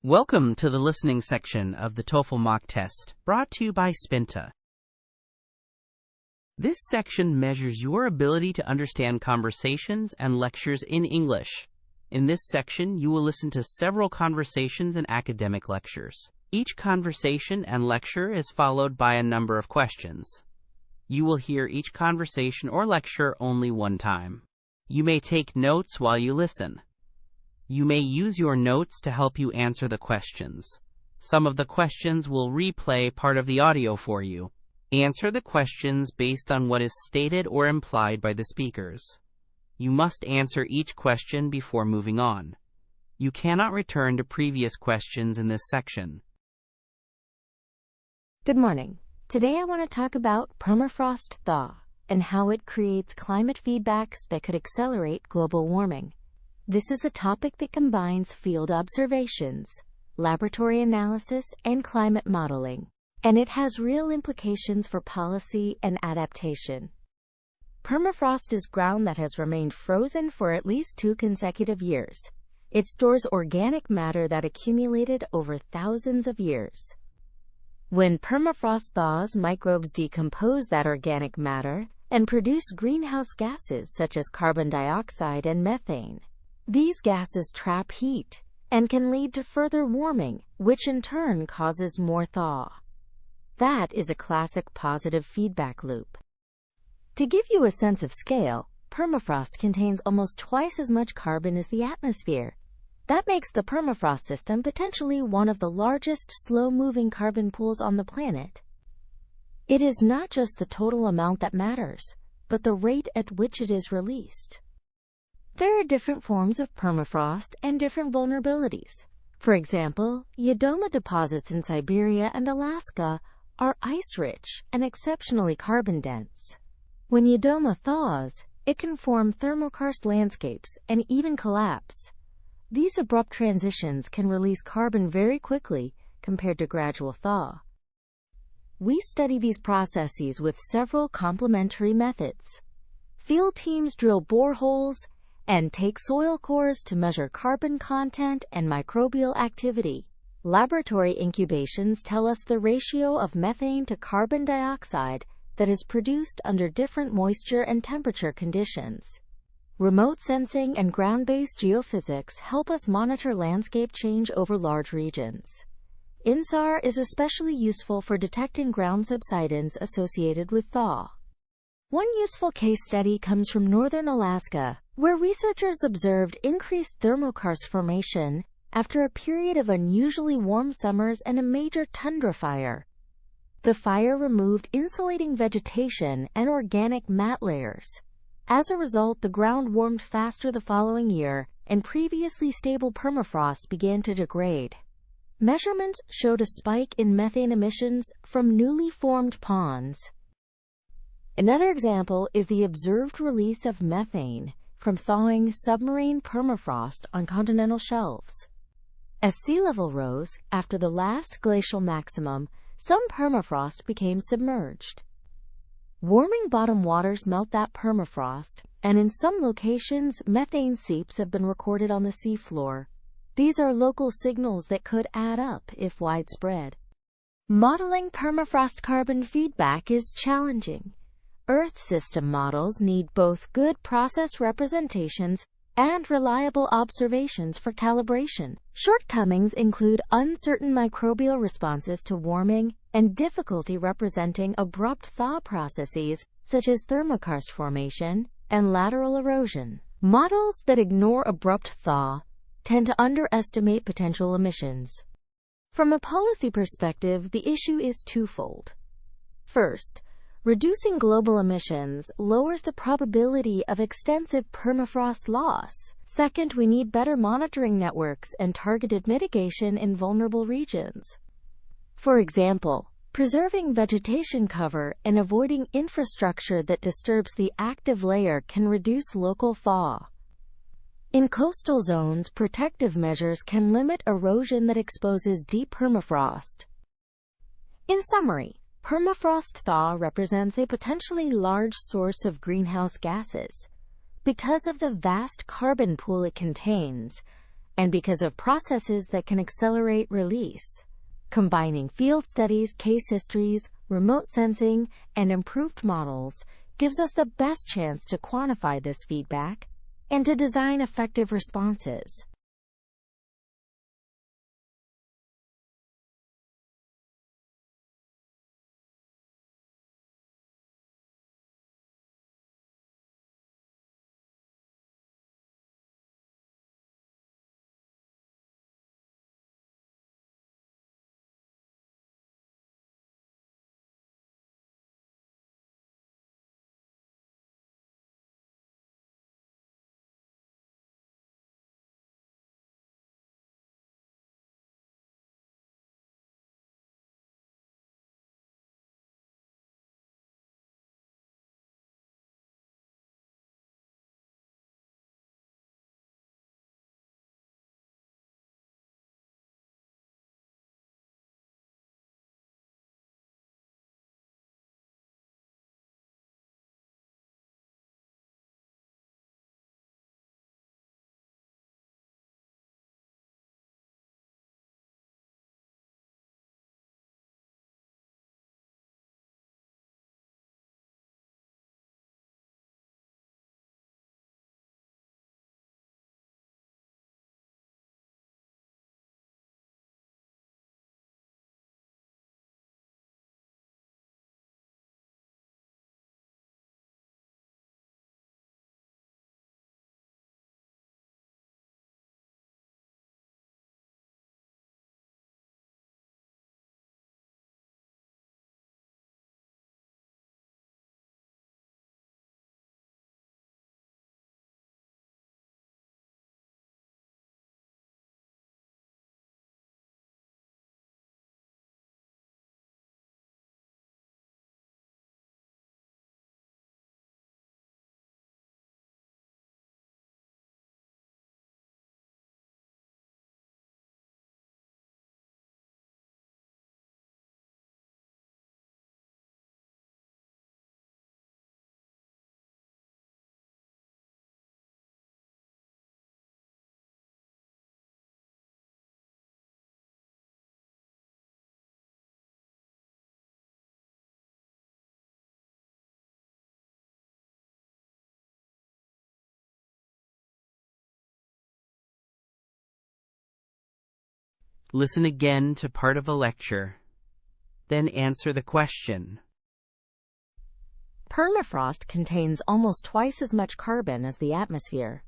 Welcome to the listening section of the TOEFL mock test, brought to you by Spinta. This section measures your ability to understand conversations and lectures in English. In this section, you will listen to several conversations and academic lectures. Each conversation and lecture is followed by a number of questions. You will hear each conversation or lecture only one time. You may take notes while you listen. You may use your notes to help you answer the questions. Some of the questions will replay part of the audio for you. Answer the questions based on what is stated or implied by the speakers. You must answer each question before moving on. You cannot return to previous questions in this section. Good morning. Today I want to talk about permafrost thaw and how it creates climate feedbacks that could accelerate global warming. This is a topic that combines field observations, laboratory analysis, and climate modeling, and it has real implications for policy and adaptation. Permafrost is ground that has remained frozen for at least 2 consecutive years. It stores organic matter that accumulated over thousands of years. When permafrost thaws, microbes decompose that organic matter and produce greenhouse gases such as carbon dioxide and methane. These gases trap heat and can lead to further warming, which in turn causes more thaw. That is a classic positive feedback loop. To give you a sense of scale, permafrost contains almost twice as much carbon as the atmosphere. That makes the permafrost system potentially one of the largest slow-moving carbon pools on the planet. It is not just the total amount that matters, but the rate at which it is released. There are different forms of permafrost and different vulnerabilities. For example, Yadoma deposits in Siberia and Alaska are ice-rich and exceptionally carbon-dense. When Yadoma thaws, it can form thermokarst landscapes and even collapse. These abrupt transitions can release carbon very quickly compared to gradual thaw. We study these processes with several complementary methods. Field teams drill boreholes and take soil cores to measure carbon content and microbial activity. Laboratory incubations tell us the ratio of methane to carbon dioxide that is produced under different moisture and temperature conditions. Remote sensing and ground-based geophysics help us monitor landscape change over large regions. INSAR is especially useful for detecting ground subsidence associated with thaw. One useful case study comes from northern Alaska, where researchers observed increased thermokarst formation after a period of unusually warm summers and a major tundra fire. The fire removed insulating vegetation and organic mat layers. As a result, the ground warmed faster the following year, and previously stable permafrost began to degrade. Measurements showed a spike in methane emissions from newly formed ponds. Another example is the observed release of methane from thawing submarine permafrost on continental shelves. As sea level rose after the last glacial maximum, some permafrost became submerged. Warming bottom waters melt that permafrost, and in some locations, methane seeps have been recorded on the seafloor. These are local signals that could add up if widespread. Modeling permafrost carbon feedback is challenging. Earth system models need both good process representations and reliable observations for calibration. Shortcomings include uncertain microbial responses to warming and difficulty representing abrupt thaw processes such as thermokarst formation and lateral erosion. Models that ignore abrupt thaw tend to underestimate potential emissions. From a policy perspective, the issue is twofold. First, reducing global emissions lowers the probability of extensive permafrost loss. Second, we need better monitoring networks and targeted mitigation in vulnerable regions. For example, preserving vegetation cover and avoiding infrastructure that disturbs the active layer can reduce local thaw. In coastal zones, protective measures can limit erosion that exposes deep permafrost. In summary, permafrost thaw represents a potentially large source of greenhouse gases. Because of the vast carbon pool it contains, and because of processes that can accelerate release. Combining field studies, case histories, remote sensing, and improved models gives us the best chance to quantify this feedback and to design effective responses. Listen again to part of a lecture, then answer the question. Permafrost contains almost twice as much carbon as the atmosphere.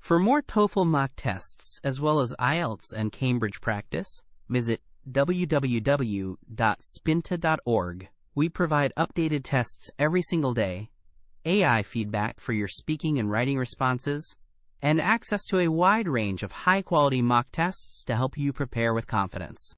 For more TOEFL mock tests, as well as IELTS and Cambridge practice, visit www.spinta.org. We provide updated tests every single day, AI feedback for your speaking and writing responses, and access to a wide range of high-quality mock tests to help you prepare with confidence.